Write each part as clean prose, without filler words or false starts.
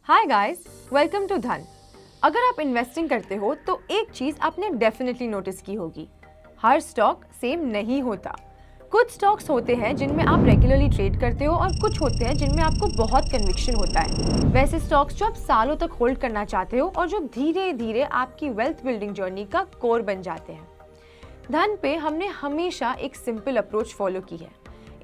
Hi guys, welcome to धन। अगर आप इन्वेस्टिंग करते हो तो एक चीज आपने डेफिनेटली नोटिस की होगी, हर स्टॉक सेम नहीं होता। कुछ स्टॉक्स होते हैं जिनमें आप रेगुलरली ट्रेड करते हो और कुछ होते हैं जिनमें आपको बहुत कन्विक्शन होता है। वैसे स्टॉक्स जो आप सालों तक होल्ड करना चाहते हो और जो धीरे धीरे आपकी वेल्थ बिल्डिंग जर्नी का कोर बन जाते हैं। धन पे हमने हमेशा एक सिंपल अप्रोच फॉलो की है,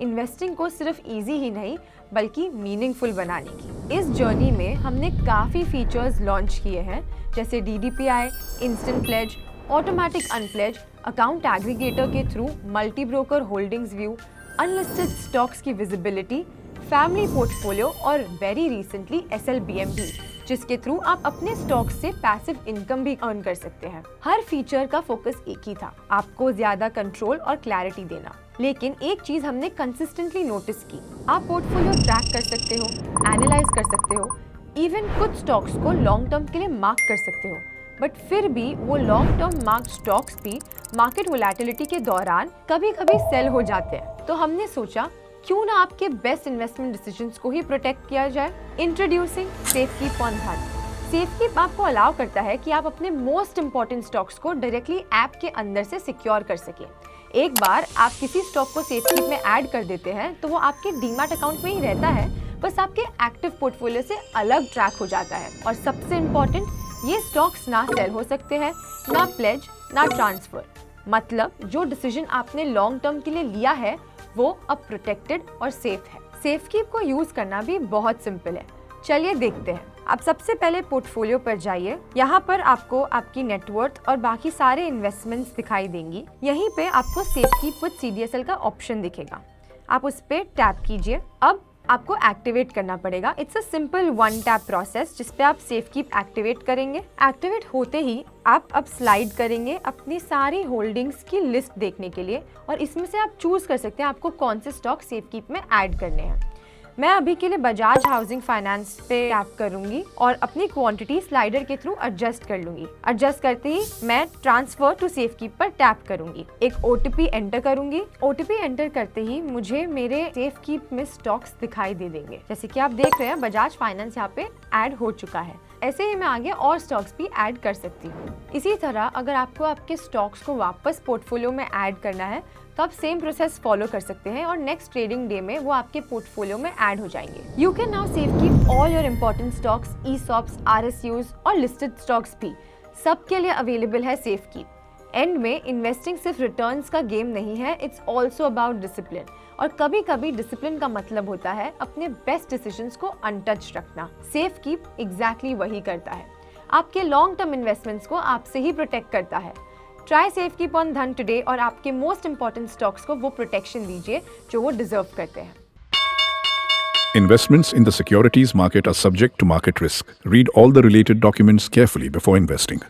इन्वेस्टिंग को सिर्फ इजी ही नहीं बल्कि मीनिंगफुल बनाने की। इस जर्नी में हमने काफ़ी फीचर्स लॉन्च किए हैं, जैसे DDPI, instant pledge, automatic unpledge, account aggregator के through multi broker holdings view, unlisted stocks की विजिबिलिटी, फैमिली पोर्टफोलियो और वेरी रिसेंटली SLBM भी, जिसके थ्रू आप अपने स्टॉक्स से पैसिव इनकम भी अर्न कर सकते हैं। हर फीचर का फोकस एक ही था, आपको ज्यादा कंट्रोल और क्लैरिटी देना। लेकिन एक चीज हमने कंसिस्टेंटली नोटिस की, आप पोर्टफोलियो ट्रैक कर सकते हो, एनालाइज कर सकते हो, इवन कुछ स्टॉक्स को लॉन्ग टर्म के लिए मार्क कर सकते हो, बट फिर भी वो लॉन्ग टर्म मार्क स्टॉक्स भी मार्केट वोलेटिलिटी के दौरान कभी कभी सेल हो जाते हैं। तो हमने सोचा क्यों ना आपके बेस्ट इन्वेस्टमेंट डिसीजंस को ही प्रोटेक्ट किया जाए। इंट्रोड्यूसिंग सेफकीप ऑन धन। सेफकीप आपको अलाउ करता है कि आप अपने मोस्ट इंपॉर्टेंट स्टॉक्स को डायरेक्टली ऐप के अंदर से सिक्योर कर सकें। एक बार आप किसी स्टॉक को सेफकीप में ऐड कर देते हैं तो वो आपके डीमैट अकाउंट में ही रहता है, बस आपके एक्टिव पोर्टफोलियो से अलग ट्रैक हो जाता है। और सबसे इम्पोर्टेंट, ये स्टॉक्स ना सेल हो सकते हैं, ना प्लेज, ना ट्रांसफर। मतलब जो डिसीजन आपने लॉन्ग टर्म के लिए लिया है वो अब प्रोटेक्टेड और सेफ है। सेफकीप को यूज करना भी बहुत सिंपल है, चलिए देखते हैं। आप सबसे पहले पोर्टफोलियो पर जाइए। यहाँ पर आपको आपकी नेटवर्थ और बाकी सारे इन्वेस्टमेंट्स दिखाई देंगी। यहीं पे आपको सेफकीप विद CDSL का ऑप्शन दिखेगा, आप उस पर टैप कीजिए। अब आपको एक्टिवेट करना पड़ेगा। It's a simple one tap process जिसपे आप सेफकीप एक्टिवेट करेंगे। एक्टिवेट होते ही आप अब स्लाइड करेंगे अपनी सारी होल्डिंग्स की लिस्ट देखने के लिए, और इसमें से आप चूज कर सकते हैं आपको कौन से स्टॉक सेफकीप में ऐड करने हैं। मैं अभी के लिए बजाज हाउसिंग फाइनेंस पे टैप करूंगी और अपनी क्वांटिटी स्लाइडर के थ्रू एडजस्ट कर लूंगी। एडजस्ट करते ही मैं ट्रांसफर टू सेफकीप पर टैप करूंगी, एक OTP एंटर करूंगी। OTP एंटर करते ही मुझे मेरे सेफकीप में स्टॉक्स दिखाई दे देंगे। जैसे कि आप देख रहे हैं बजाज फाइनेंस यहाँ पे ऐड हो चुका है। ऐसे ही मैं आगे और स्टॉक्स भी ऐड कर सकती हूँ। इसी तरह अगर आपको आपके स्टॉक्स को वापस पोर्टफोलियो में ऐड करना है तो आप सेम प्रोसेस फॉलो कर सकते हैं और नेक्स्ट ट्रेडिंग डे में वो आपके पोर्टफोलियो में ऐड हो जाएंगे। You can now safekeep all your important stocks, ESOPs, RSUs और लिस्टेड स्टॉक्स भी, सबके लिए अवेलेबल है सेफकीप। एंड में इन्वेस्टिंग सिर्फ रिटर्न्स का गेम नहीं है, इट्स ऑल्सो अबाउट डिसिप्लिन। और कभी कभी डिसिप्लिन का मतलब होता है अपने बेस्ट डिसीजंस को अनटच रखना। सेफकीप एग्जैक्टली वही करता है, आपके लॉन्ग टर्म इन्वेस्टमेंट्स को आपसे ही प्रोटेक्ट करता है। ट्राई सेफकीप ऑन धन टुडे और आपके मोस्ट इंपॉर्टेंट स्टॉक्स को वो प्रोटेक्शन दीजिए जो वो डिजर्व करते हैं। Investments in the securities market are subject to market risk. Read all the related documents carefully before investing.